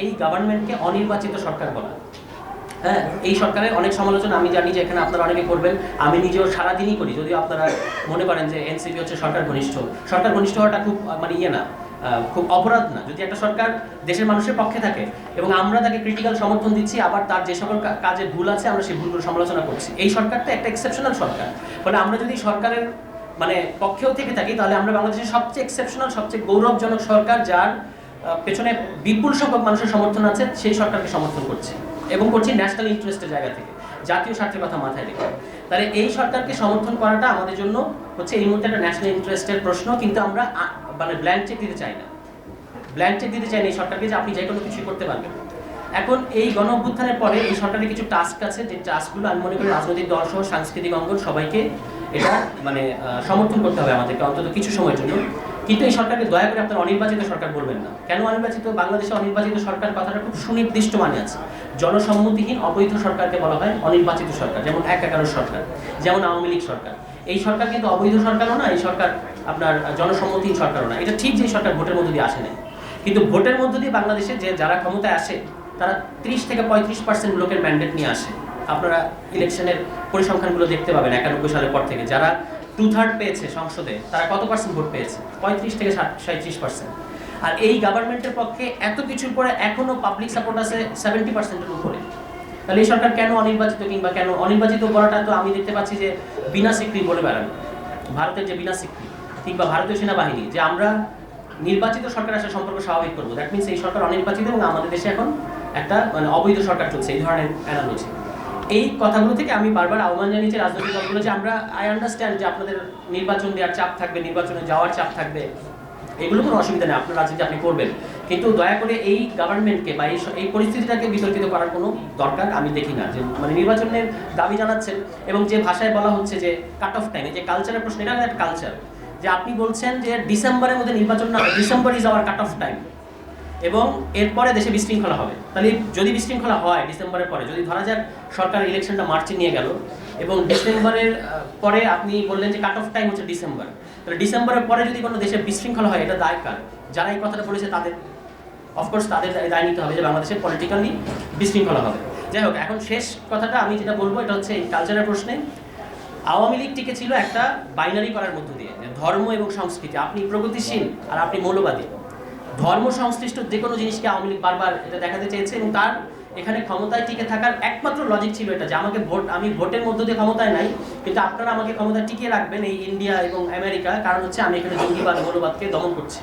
এই গভর্নমেন্টকে অনির্বাচিত সরকার বলা। হ্যাঁ, এই সরকারের অনেক সমালোচনা আমি জানি যে এখানে আপনারা অনেকে করবেন, আমি নিজেও সারাদিনই করি। যদিও আপনারা মনে করেন যে এনসিপি হচ্ছে সরকার ঘনিষ্ঠ হওয়াটা খুব মানে না, খুব অপরাধ না। যদি একটা সরকার দেশের মানুষের পক্ষে থাকে এবং আমরা তাকে ক্রিটিক্যাল সমর্থন দিচ্ছি, আবার তার যে সকল কাজে ভুল আছে আমরা সেই ভুলগুলো সমালোচনা করছি। এই সরকারটা একটা এক্সেপশনাল সরকার। ফলে আমরা যদি সরকারের মানে পক্ষেও থেকে থাকি, তাহলে আমরা বাংলাদেশের সবচেয়ে এক্সেপশনাল, সবচেয়ে গৌরবজনক সরকার, যার পেছনে বিপুল সংখ্যক মানুষের সমর্থন আছে, সেই সরকারকে সমর্থন করছি এবং করছি ন্যাশনাল ইন্টারেস্টের জায়গা থেকে, জাতীয় স্বার্থের কথা মাথায় রেখে। তাহলে এই সরকারকে সমর্থন করাটা আমাদের জন্য হচ্ছে এই মুহূর্তে একটা ন্যাশনাল ইন্টারেস্টের প্রশ্ন। কিন্তু আমরা মানে ব্ল্যাঙ্ক চেক দিতে চাই না, এই সরকারকে যে আপনি যে কোনো কিছু করতে পারবেন। এখন এই গণ অভ্যুত্থানের পরে এই সরকারের কিছু টাস্ক আছে, যে টাস্কগুলো আমি মনে করি রাজনৈতিক দল সহ সাংস্কৃতিক অঙ্গন সবাইকে এটা মানে সমর্থন করতে হবে আমাদেরকে অন্তত কিছু সময়ের জন্য। কিন্তু এই সরকারকে দয়া করে আপনারা অনির্বাচিত সরকার বলবেন না। কেন অনির্বাচিত? বাংলাদেশে অনির্বাচিত সরকার কথাটা খুব সুনির্দিষ্ট মানে আছে। জনসম্মতিহীন অবৈধ সরকারকে বলা হয় অনির্বাচিত সরকার, যেমন ১/১১ সরকার, যেমন আওয়ামী লীগ সরকার। এই সরকার কিন্তু অবৈধ সরকারও না, এই সরকার আপনার জনসম্মতিহীন সরকারও না। এটা ঠিক যে এই সরকার ভোটের মধ্য দিয়ে আসে না, কিন্তু ভোটের মধ্য দিয়ে বাংলাদেশে যে যারা ক্ষমতায় আসে তারা 30 থেকে 35% লোকের ম্যান্ডেট নিয়ে আসে। আপনারা ইলেকশনের পরিসংখ্যানগুলো দেখতে পাবেন 91 সালের পর থেকে যারা 2/3 পেয়েছে সংসদে, তারা কত পার্সেন্ট ভোট পেয়েছে? 35 থেকে 37%। আর এই গভর্নমেন্টের পক্ষে এত কিছুর পরে এখনো পাবলিক সাপোর্ট আছে 70%-এর উপরে। তাহলে এই সরকার কেন অনির্বাচিত, কিংবা কেন অনির্বাচিত বলাটা তো আমি দেখতে পাচ্ছি যে বিনা স্বীকৃতি বলে বেড়ানো, ভারতের যে বিনা স্বীকৃতি, কিংবা ভারতীয় সেনাবাহিনী যে আমরা নির্বাচিত সরকার আসার সম্পর্ক স্বাভাবিক করবো। দ্যাট মিনস এই সরকার অনির্বাচিত এবং আমাদের দেশে এখন একটা মানে অবৈধ সরকার চলছে, এই ধরনের অ্যানালজি। এই কথাগুলো থেকে আমি বারবার আহ্বান জানিয়েছি রাজনৈতিক দলগুলো যে আমরা আই আন্ডারস্ট্যান্ড যে আপনাদের নির্বাচন দেওয়ার চাপ থাকবে, নির্বাচনে যাওয়ার চাপ থাকবে, এগুলো কোনো অসুবিধা নেই, আপনার রাজনীতি আপনি করবেন। কিন্তু দয়া করে এই গভর্নমেন্টকে বা এই পরিস্থিতিটাকে বিতর্কিত করার কোনো দরকার আমি দেখি না। যে মানে নির্বাচনের দাবি জানাচ্ছেন এবং যে ভাষায় বলা হচ্ছে যে কাট অফ টাইম, যে কালচারের প্রশ্ন, এটা একটা কালচার যে আপনি বলছেন যে ডিসেম্বরের মধ্যে নির্বাচন না, December is our cut off time, এবং এরপরে দেশে বিশৃঙ্খলা হবে। তাহলে যদি বিশৃঙ্খলা হয় ডিসেম্বরের পরে, যদি ধরা যাক সরকার ইলেকশনটা মার্চে নিয়ে গেল এবং ডিসেম্বরের পরে আপনি বললেন যে কাট অফ টাইম হচ্ছে ডিসেম্বর, তাহলে ডিসেম্বরের পরে যদি কোনো দেশে বিশৃঙ্খলা হয়, এটা দায় কার? যারা এই কথাটা বলেছে তাদের, অফকোর্স তাদের দায় নিতে হবে যে বাংলাদেশে পলিটিক্যালি বিশৃঙ্খলা হবে। যাই হোক, এখন শেষ কথাটা আমি যেটা বলবো এটা হচ্ছে এই কালচারের প্রশ্নে। আওয়ামী লীগ টিকে ছিল একটা বাইনারি করার মধ্য দিয়ে, ধর্ম এবং সংস্কৃতি। আপনি প্রগতিশীল আর আপনি মৌলবাদী। ধর্ম সংশ্লিষ্ট যে কোনো জিনিসকে আওয়ামী লীগ বারবার এটা দেখাতে চেয়েছে এবং তার এখানে ক্ষমতায় টিকে থাকার একমাত্র লজিক ছিল এটা যে আমাকে আমি ভোটের মধ্য দিয়ে ক্ষমতায় নাই, কিন্তু আপনারা আমাকে ক্ষমতায় টিকিয়ে রাখবেন এই ইন্ডিয়া এবং আমেরিকা, কারণ হচ্ছে আমি এখানে জঙ্গিবাদ মৌলবাদকে দমন করছি।